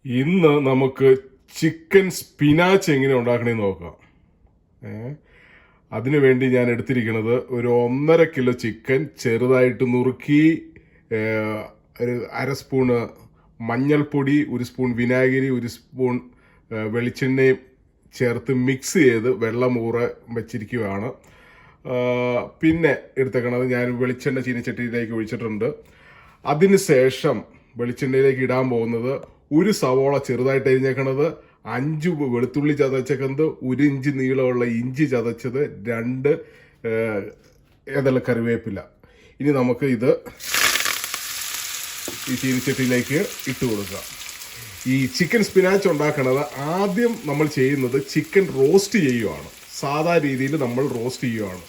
ഇന്ന് നമുക്ക് chicken spinach എങ്ങനെ ഉണ്ടാക്കണമെന്ന് നോക്കാം. അതിനുവേണ്ടി ഞാൻ എടുത്തിരിക്കുന്നത് ഒരു 1.5 കിലോ ചിക്കൻ ചെറുതായിട്ട് നുറുക്കി, ഒരു 1/2 സ്പൂണ് മഞ്ഞൾപ്പൊടി, 1 സ്പൂൺ വിനാഗിരി, 1 സ്പൂൺ വെളിച്ചെണ്ണയും ചേർത്ത് മിക്സ് ചെയ്ത് വെള്ളം വെച്ചിരിക്കുകയാണ്. പിന്നെ എടുത്തേക്കണത് ഞാൻ വെളിച്ചെണ്ണ ചീനച്ചട്ടിയിലേക്ക് ഒഴിച്ചിട്ടുണ്ട്. അതിന് ശേഷം വെളിച്ചെണ്ണയിലേക്ക് ഇടാൻ പോകുന്നത് 1 സവോള ചെറുതായിട്ട് അരിഞ്ഞേക്കണത്, 5 വെളുത്തുള്ളി ചതച്ചേക്കുന്നത്, 1 ഇഞ്ച് നീളമുള്ള ഇഞ്ചി ചതച്ചത്, 2 ഏതെല്ലാം കറിവേപ്പില. ഇനി നമുക്ക് ഇത് ഈ ചീനിച്ചട്ടിയിലേക്ക് ഇട്ട് കൊടുക്കാം. ഈ ചിക്കൻ സ്പിനാച്ച് ഉണ്ടാക്കണത് ആദ്യം നമ്മൾ ചെയ്യുന്നത് ചിക്കൻ റോസ്റ്റ് ചെയ്യുകയാണ്. സാധാ രീതിയിൽ നമ്മൾ റോസ്റ്റ് ചെയ്യുകയാണ്.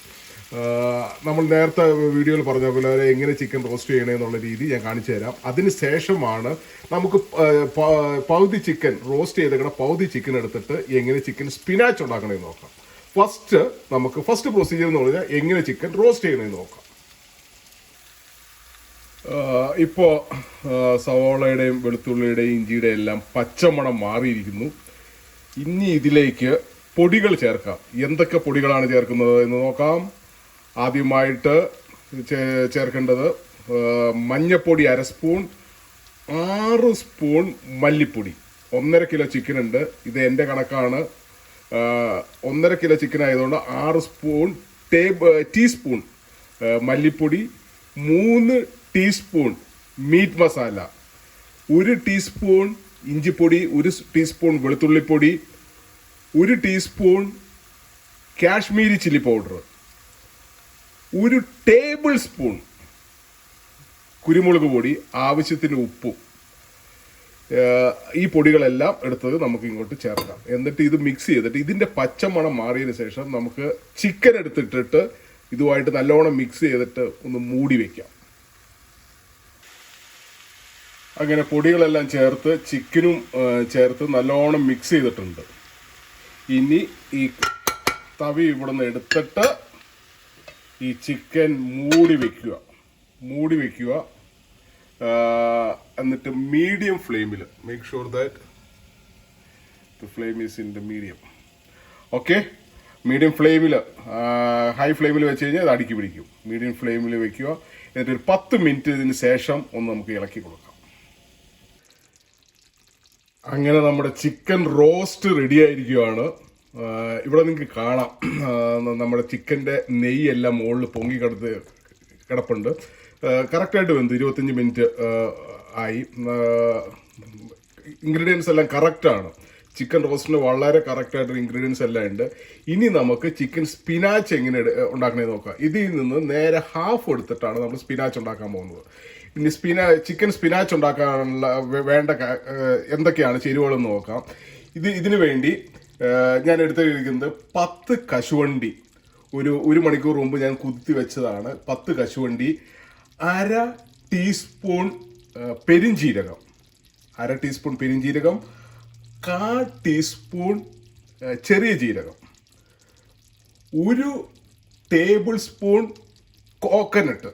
നമ്മൾ നേരത്തെ വീഡിയോയിൽ പറഞ്ഞ പോലെ എങ്ങനെ ചിക്കൻ റോസ്റ്റ് ചെയ്യണമെന്നുള്ള രീതി ഞാൻ കാണിച്ചു തരാം. അതിന് ശേഷമാണ് നമുക്ക് പകുതി ചിക്കൻ റോസ്റ്റ് ചെയ്തേക്കണ പകുതി ചിക്കൻ എടുത്തിട്ട് എങ്ങനെ ചിക്കൻ സ്പിനാച്ച് ഉണ്ടാക്കണമെന്ന് നോക്കാം. ഫസ്റ്റ് പ്രൊസീജിയർ എന്ന് പറഞ്ഞാൽ എങ്ങനെ ചിക്കൻ റോസ്റ്റ് ചെയ്യണമെന്ന് നോക്കാം. ഇപ്പോൾ സവോളയുടെയും വെളുത്തുള്ളിയുടെയും ഇഞ്ചിയുടെയും എല്ലാം പച്ചമണം മാറിയിരിക്കുന്നു. ഇനി ഇതിലേക്ക് പൊടികൾ ചേർക്കാം. എന്തൊക്കെ പൊടികളാണ് ചേർക്കുന്നത് എന്ന് നോക്കാം. ആദ്യമായിട്ട് ചേർക്കേണ്ടത് മഞ്ഞപ്പൊടി 1/2 സ്പൂൺ, 6 സ്പൂൺ മല്ലിപ്പൊടി. 1.5 കിലോ ചിക്കൻ ഉണ്ട്. ഇത് എൻ്റെ കണക്കാണ്. 1.5 കിലോ ചിക്കൻ ആയതുകൊണ്ട് 6 സ്പൂൺ ടീസ്പൂൺ മല്ലിപ്പൊടി, 3 ടീസ്പൂൺ മീറ്റ് മസാല, 1 ടീസ്പൂൺ ഇഞ്ചിപ്പൊടി, 1 ടീസ്പൂൺ വെളുത്തുള്ളിപ്പൊടി, 1 teaspoon Kashmiri chilli powder, 1 tablespoon കുരുമുളക് പൊടി, ആവശ്യത്തിന് ഉപ്പും. ഈ പൊടികളെല്ലാം എടുത്തത് നമുക്ക് ഇങ്ങോട്ട് ചേർക്കാം. എന്നിട്ട് ഇത് മിക്സ് ചെയ്തിട്ട് ഇതിൻ്റെ പച്ചമണം മാറിയതിന് ശേഷം നമുക്ക് ചിക്കൻ എടുത്തിട്ടിട്ട് ഇതുമായിട്ട് നല്ലോണം മിക്സ് ചെയ്തിട്ട് ഒന്ന് മൂടി വയ്ക്കാം. അങ്ങനെ പൊടികളെല്ലാം ചേർത്ത് ചിക്കനും ചേർത്ത് നല്ലോണം മിക്സ് ചെയ്തിട്ടുണ്ട്. ഇനി ഈ തവി ഇവിടെ നിന്ന് എടുത്തിട്ട് ഈ ചിക്കൻ മൂടി വയ്ക്കുക. എന്നിട്ട് മീഡിയം ഫ്ലെയിമിൽ, make sure that the flame is in the medium. Okay, medium ഫ്ലെയിമിൽ, ഹൈ ഫ്ലെയിമിൽ വെച്ച് കഴിഞ്ഞാൽ അത് അടുക്കി പിടിക്കും. മീഡിയം ഫ്ലെയിമിൽ വെക്കുക. എന്നിട്ട് ഒരു 10 മിനിറ്റ് ഇതിന് ശേഷം ഒന്ന് നമുക്ക് ഇളക്കി കൊടുക്കാം. അങ്ങനെ നമ്മുടെ ചിക്കൻ റോസ്റ്റ് റെഡി ആയിരിക്കുകയാണ്. ഇവിടെ നിങ്ങൾക്ക് കാണാം നമ്മുടെ ചിക്കൻ്റെ നെയ്യെല്ലാം മുകളിൽ പൊങ്ങി കിടപ്പുണ്ട്. കറക്റ്റായിട്ട് വെന്ത് 25 മിനിറ്റ് ആയി. ഇൻഗ്രീഡിയൻസ് എല്ലാം കറക്റ്റാണ്. ചിക്കൻ റോസ്റ്റിന് വളരെ കറക്റ്റായിട്ട് ഇൻഗ്രീഡിയൻസ് എല്ലാം ഉണ്ട്. ഇനി നമുക്ക് ചിക്കൻ സ്പിനാച്ച് എങ്ങനെ ഉണ്ടാക്കണമെന്ന് നോക്കാം. ഇതിൽ നിന്ന് നേരെ ഹാഫ് എടുത്തിട്ടാണ് നമ്മൾ സ്പിനാച്ച് ഉണ്ടാക്കാൻ പോകുന്നത്. ഇനി ചിക്കൻ സ്പിനാച്ച് ഉണ്ടാക്കാനുള്ള വേണ്ട എന്തൊക്കെയാണ് ചേരുവകളെന്ന് നോക്കാം. ഇതിനു വേണ്ടി ഞാൻ എടുത്തിരിക്കുന്നത് 10 കശുവണ്ടി. ഒരു മണിക്കൂർ മുമ്പ് ഞാൻ കുത്തി വെച്ചതാണ്. 10 കശുവണ്ടി, 1/2 ടീസ്പൂൺ പെരിഞ്ജീരകം, 1/2 ടീസ്പൂൺ പെരിഞ്ജീരകം, 1/4 ടീസ്പൂൺ ചെറിയ ജീരകം, 1 ടേബിൾ സ്പൂൺ കോക്കനട്ട്,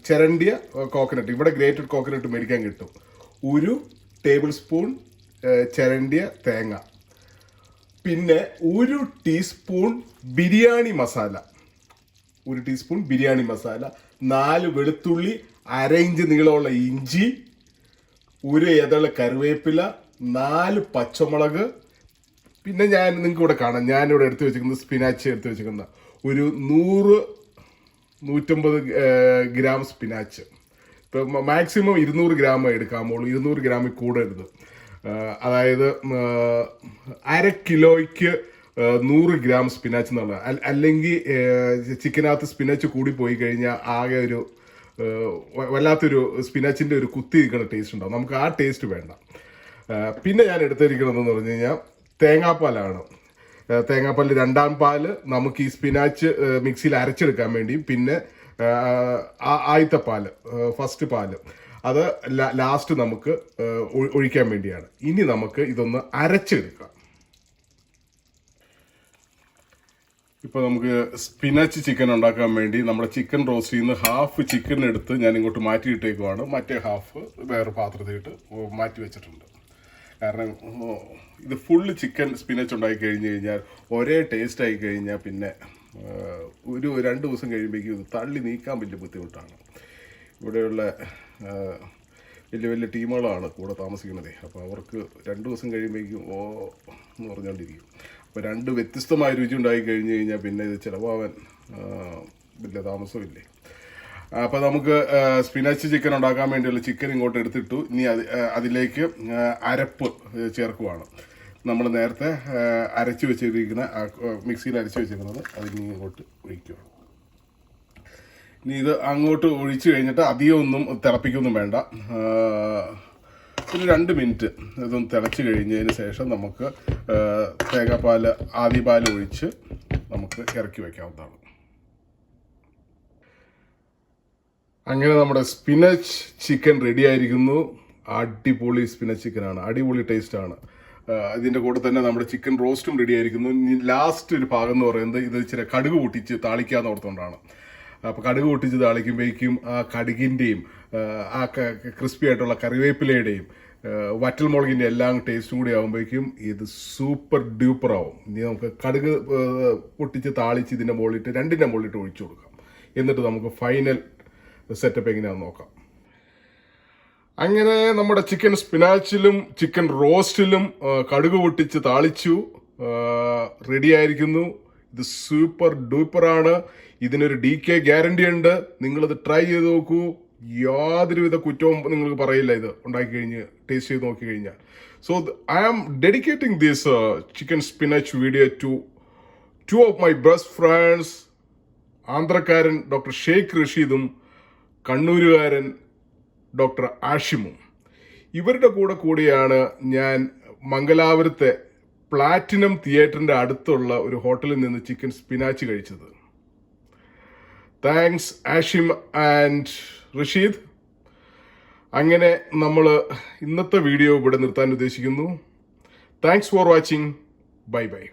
ചിരണ്ടിയ കോക്കനട്ട്. ഇവിടെ ഗ്രേറ്റഡ് കോക്കനട്ട് മേടിക്കാൻ കിട്ടും. 1 ടേബിൾ സ്പൂൺ ചിരണ്ടിയ തേങ്ങ, പിന്നെ 1 ടീസ്പൂൺ ബിരിയാണി മസാല, 1 ടീസ്പൂൺ ബിരിയാണി മസാല, 4 വെളുത്തുള്ളി, 1/2 ഇഞ്ച് നീളമുള്ള ഇഞ്ചി, 1 ഏതള കറിവേപ്പില, 4 പച്ചമുളക്. പിന്നെ നിങ്ങൾക്ക് ഇവിടെ കാണാം, ഞാനിവിടെ എടുത്തു വെച്ചിരിക്കുന്നത് സ്പിനാച്ച് എടുത്തു വെച്ചിരിക്കുന്ന ഒരു 100-150 ഗ്രാം സ്പിനാച്ച്. ഇപ്പം മാക്സിമം 200 ഗ്രാം എടുക്കാമുള്ളൂ. 200 ഗ്രാമിൽ കൂടരുത്. അതായത് 1/2 കിലോയ്ക്ക് 100 ഗ്രാം സ്പിനാച്ച് എന്നുള്ളത്. അല്ലെങ്കിൽ ചിക്കനകത്ത് സ്പിനാച്ച് കൂടി പോയി കഴിഞ്ഞാൽ ആകെ ഒരു വല്ലാത്തൊരു സ്പിനാച്ചിൻ്റെ ഒരു കുത്തി നിൽക്കുന്ന ടേസ്റ്റ് ഉണ്ടാവും. നമുക്ക് ആ ടേസ്റ്റ് വേണ്ട. പിന്നെ ഞാൻ എടുത്തിരിക്കുന്നതെന്ന് പറഞ്ഞു കഴിഞ്ഞാൽ തേങ്ങാപ്പാലാണ്. തേങ്ങാപ്പാൽ 2ാം പാല് നമുക്ക് ഈ സ്പിനാച്ച് മിക്സിയിൽ അരച്ചെടുക്കാൻ വേണ്ടിയും, പിന്നെ ആദ്യത്തെ പാല്, ഫസ്റ്റ് പാല്, അത് ലാസ്റ്റ് നമുക്ക് ഒഴിക്കാൻ വേണ്ടിയാണ്. ഇനി നമുക്ക് ഇതൊന്ന് അരച്ചെടുക്കാം. ഇപ്പോൾ നമുക്ക് സ്പിനാച്ച് ചിക്കൻ ഉണ്ടാക്കാൻ വേണ്ടി നമ്മുടെ ചിക്കൻ റോസ്റ്റിൽ നിന്ന് ഹാഫ് ചിക്കൻ എടുത്ത് ഞാൻ ഇങ്ങോട്ട് മാറ്റിയിട്ടേക്കുവാണ്. മറ്റേ ഹാഫ് വേറെ പാത്രത്തിലിട്ട് മാറ്റി വെച്ചിട്ടുണ്ട്. കാരണം ഇത് ഫുള്ള് ചിക്കൻ സ്പിനാച്ച് ഉണ്ടാക്കി കഴിഞ്ഞ് കഴിഞ്ഞാൽ ഒരേ ടേസ്റ്റ് ആയി കഴിഞ്ഞാൽ പിന്നെ ഒരു 2 ദിവസം കഴിയുമ്പോഴേക്കും ഇത് തള്ളി നീക്കാൻ വലിയ ബുദ്ധിമുട്ടാണ്. ഇവിടെയുള്ള വലിയ വലിയ ടീമുകളാണ് കൂടെ താമസിക്കുന്നത്. അപ്പോൾ അവർക്ക് 2 ദിവസം കഴിയുമ്പോഴേക്കും എന്ന് പറഞ്ഞുകൊണ്ടിരിക്കും. അപ്പോൾ 2 വ്യത്യസ്തമായ രുചി ഉണ്ടായി കഴിഞ്ഞ് കഴിഞ്ഞാൽ പിന്നെ ഇത് ചിലവാകാൻ വലിയ താമസമില്ലേ. അപ്പോൾ നമുക്ക് സ്പിനാച്ച് ചിക്കൻ ഉണ്ടാക്കാൻ വേണ്ടിയുള്ള ചിക്കൻ ഇങ്ങോട്ട് എടുത്തിട്ടു. ഇനി അതിലേക്ക് അരപ്പ് ചേർക്കുവാണ്. നമ്മൾ നേരത്തെ അരച്ച് വെച്ചിരിക്കുന്ന മിക്സിയിൽ അരച്ച് വെച്ചിരിക്കുന്നത് അതിന് ഇങ്ങോട്ട് ഒഴിക്കുകയാണ്. ഇനി ഇത് അങ്ങോട്ട് ഒഴിച്ച് കഴിഞ്ഞിട്ട് അധികം ഒന്നും തിളപ്പിക്കൊന്നും വേണ്ട. ഒരു 2 മിനിറ്റ് ഇതൊന്ന് തിളച്ച് കഴിഞ്ഞതിന് ശേഷം നമുക്ക് തേങ്ങാപ്പാൽ ആദ്യപാൽ ഒഴിച്ച് നമുക്ക് ഇറക്കി വയ്ക്കാവുന്നതാണ്. അങ്ങനെ നമ്മുടെ സ്പിനച്ച് ചിക്കൻ റെഡി ആയിരിക്കുന്നു. അടിപൊളി സ്പിനച്ച് ചിക്കനാണ്, അടിപൊളി ടേസ്റ്റാണ്. ഇതിൻ്റെ കൂടെ തന്നെ നമ്മുടെ ചിക്കൻ റോസ്റ്റും റെഡി ആയിരിക്കുന്നു. ലാസ്റ്റ് ഒരു ഭാഗം എന്ന് പറയുന്നത് ഇത് ഇച്ചിരി കടുക് പൊട്ടിച്ച് താളിക്കാന്ന് ഓർത്തുകൊണ്ടാണ്. അപ്പോൾ കടുക് പൊട്ടിച്ച് താളിക്കുമ്പോഴേക്കും ആ കടുകിൻ്റെയും ആ ക്രിസ്പി ആയിട്ടുള്ള കറിവേപ്പിലയുടെയും വറ്റൽമുളകിൻ്റെ എല്ലാം ടേസ്റ്റും കൂടി ആകുമ്പോഴേക്കും ഇത് സൂപ്പർ ഡ്യൂപ്പർ ആവും. ഇനി നമുക്ക് കടുക് പൊട്ടിച്ച് താളിച്ച് ഇതിൻ്റെ മുകളിലിട്ട് 2ൻ്റെ മുകളിലിട്ട് ഒഴിച്ചു കൊടുക്കാം. എന്നിട്ട് നമുക്ക് ഫൈനൽ സെറ്റപ്പ് എങ്ങനെയാണെന്ന് നോക്കാം. അങ്ങനെ നമ്മുടെ ചിക്കൻ സ്പിനാച്ചിലും ചിക്കൻ റോസ്റ്റിലും കടുക് പൊട്ടിച്ച് താളിച്ചു റെഡി ആയിരിക്കുന്നു. ഇത് സൂപ്പർ ഡൂപ്പറാണ്. ഇതിനൊരു DK ഗ്യാരണ്ടി ഉണ്ട്. നിങ്ങളിത് ട്രൈ ചെയ്ത് നോക്കൂ. യാതൊരുവിധ കുറ്റവും നിങ്ങൾക്ക് പറയില്ല ഇത് ഉണ്ടാക്കി കഴിഞ്ഞ് ടേസ്റ്റ് ചെയ്ത് നോക്കി കഴിഞ്ഞാൽ. So I am dedicating this chicken spinach video to 2 of my best friends, ആന്ധ്രക്കാരൻ ഡോക്ടർ ഷെയ്ഖ് റഷീദും കണ്ണൂരുകാരൻ ഡോക്ടർ ആഷിമും. ഇവരുടെ കൂടിയാണ് ഞാൻ മംഗലാപുരത്തെ പ്ലാറ്റിനം തിയേറ്ററിൻ്റെ അടുത്തുള്ള ഒരു ഹോട്ടലിൽ നിന്ന് ചിക്കൻ സ്പിനാച്ച് കഴിച്ചത്. Thanks Ashim and Rasheed. അങ്ങനെ നമ്മൾ ഇന്നത്തെ വീഡിയോ ഇവിടെ നിർത്താൻ ഉദ്ദേശിക്കുന്നു. Thanks for watching. Bye by.